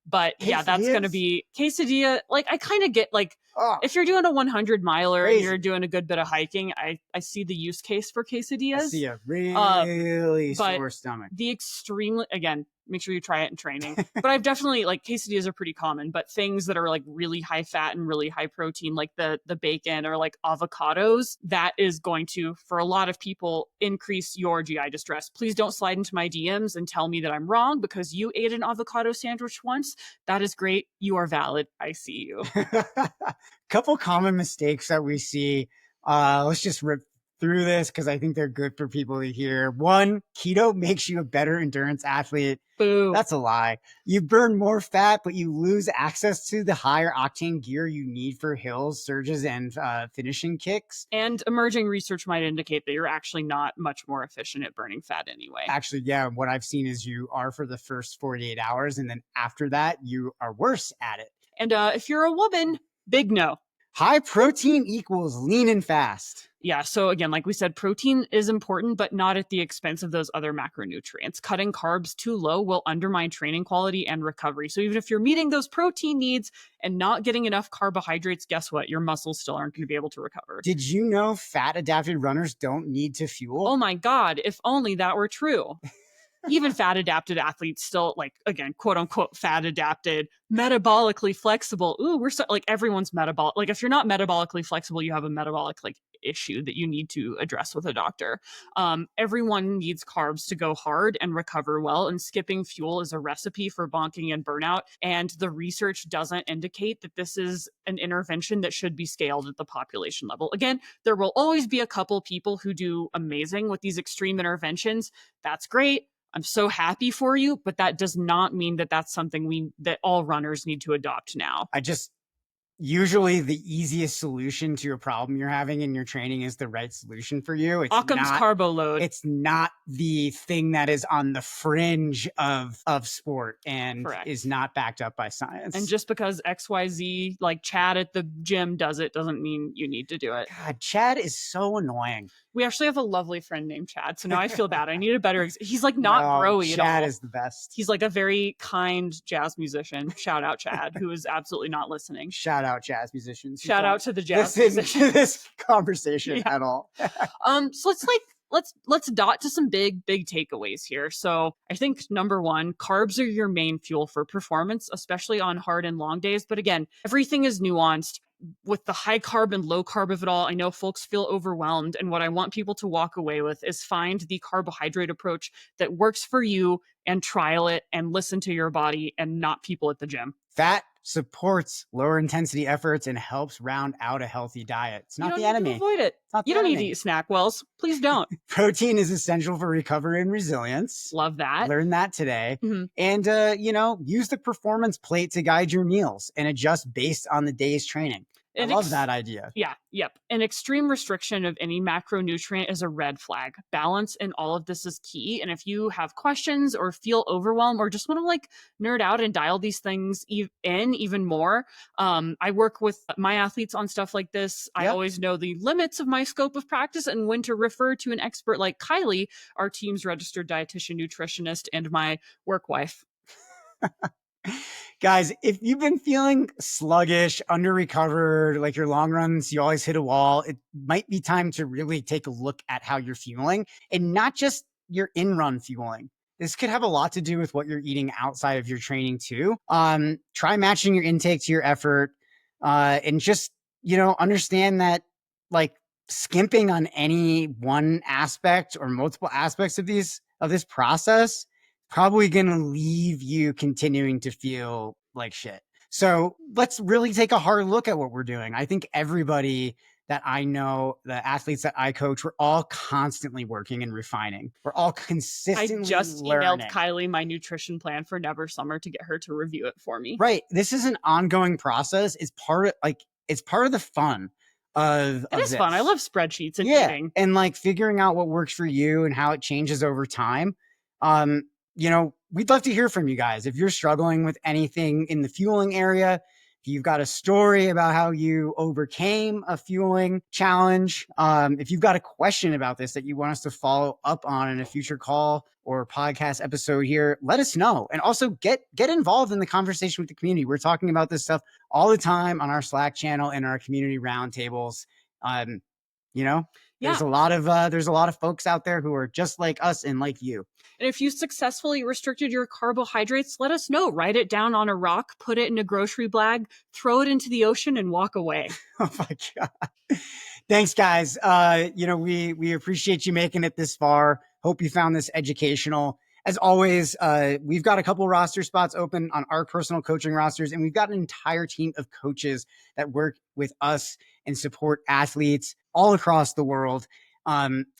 But yeah, Quesadillas? that's going to be quesadilla. Like I kind of get like, if you're doing a 100 miler and you're doing a good bit of hiking, I see the use case for quesadillas. I see a really sore stomach. The extremely, again, make sure you try it in training. But I've definitely, like, quesadillas are pretty common, but things that are like really high fat and really high protein, like the bacon or like avocados, that is going to, for a lot of people, increase your GI distress. Please don't slide into my DMs and tell me that I'm wrong because you ate an avocado sandwich once. That is great. You are valid. I see you. Couple common mistakes that we see. Let's just rip through this because I think they're good for people to hear. One, keto makes you a better endurance athlete. Boo. That's a lie. You burn more fat, but you lose access to the higher octane gear you need for hills, surges, and finishing kicks. And emerging research might indicate that you're actually not much more efficient at burning fat anyway. Actually, yeah, what I've seen is you are for the first 48 hours, and then after that, you are worse at it. And if you're a woman, big no. High protein equals lean and fast. Yeah. So again, like we said, protein is important, but not at the expense of those other macronutrients. Cutting carbs too low will undermine training quality and recovery. So even if you're meeting those protein needs and not getting enough carbohydrates, guess what? Your muscles still aren't going to be able to recover. Did you know fat adapted runners don't need to fuel? Oh my God. If only that were true. Even fat adapted athletes still, like, again, quote unquote, fat adapted, metabolically flexible. Ooh, we're so, like, everyone's metabolic. Like, if you're not metabolically flexible, you have a metabolic, like, issue that you need to address with a doctor. Everyone needs carbs to go hard and recover well. And skipping fuel is a recipe for bonking and burnout. And the research doesn't indicate that this is an intervention that should be scaled at the population level. Again, there will always be a couple people who do amazing with these extreme interventions. That's great. I'm so happy for you, but that does not mean that that's something that all runners need to adopt now. Usually the easiest solution to a problem you're having in your training is the right solution for you. It's Occam's carbo load. It's not the thing that is on the fringe of sport and is not backed up by science. And just because XYZ, like Chad at the gym does it, doesn't mean you need to do it. God, Chad is so annoying. We actually have a lovely friend named Chad. So now I feel bad. I need a better he's like not broy at all. Chad is the best. He's like a very kind jazz musician. Shout out Chad, who is absolutely not listening. Shout out jazz musicians. Shout out to the jazz musicians. Listen to this conversation at all. So let's dot to some big takeaways here. So I think number one, carbs are your main fuel for performance, especially on hard and long days. But again, everything is nuanced. With the high carb and low carb of it all, I know folks feel overwhelmed. And what I want people to walk away with is find the carbohydrate approach that works for you and trial it and listen to your body and not people at the gym. Fat supports lower intensity efforts and helps round out a healthy diet. It's not the enemy. Avoid it. You don't need to eat snack wells. Please don't. Protein is essential for recovery and resilience. Love that. Learn that today. Mm-hmm. And, use the performance plate to guide your meals and adjust based on the day's training. I love that idea. Yeah. Yep. An extreme restriction of any macronutrient is a red flag. Balance in all of this is key. And if you have questions or feel overwhelmed or just want to like nerd out and dial these things in even more, I work with my athletes on stuff like this. Yep. I always know the limits of my scope of practice and when to refer to an expert like Kylie, our team's registered dietitian, nutritionist, and my work wife. Guys, if you've been feeling sluggish, under-recovered, like your long runs, you always hit a wall, it might be time to really take a look at how you're fueling and not just your in-run fueling. This could have a lot to do with what you're eating outside of your training too. Try matching your intake to your effort and just, understand that like skimping on any one aspect or multiple aspects of this process probably going to leave you continuing to feel like shit. So let's really take a hard look at what we're doing. I think everybody that I know, the athletes that I coach, we're all constantly working and refining. We're all consistently I just learning. emailed Kylie my nutrition plan for Never Summer to get her to review it for me. Right. This is an ongoing process. It's part of the fun of It is this. fun. I love spreadsheets and eating. And like figuring out what works for you and how it changes over time. We'd love to hear from you guys. If you're struggling with anything in the fueling area, if you've got a story about how you overcame a fueling challenge, if you've got a question about this that you want us to follow up on in a future call or podcast episode here, let us know. And also get involved in the conversation with the community. We're talking about this stuff all the time on our Slack channel and our community roundtables. There's a lot of folks out there who are just like us and like you. And if you successfully restricted your carbohydrates, let us know. Write it down on a rock, put it in a grocery bag, throw it into the ocean, and walk away. Oh my God. Thanks, guys. We appreciate you making it this far. Hope you found this educational. As always, we've got a couple roster spots open on our personal coaching rosters, and we've got an entire team of coaches that work with us and support athletes all across the world.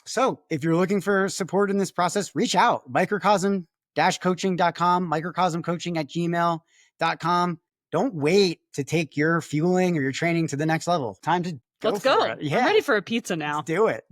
So if you're looking for support in this process, reach out. Microcosm-coaching.com, microcosmcoaching@gmail.com. Don't wait to take your fueling or your training to the next level. Time to Let's go. Yeah. I'm ready for a pizza now. Let's do it.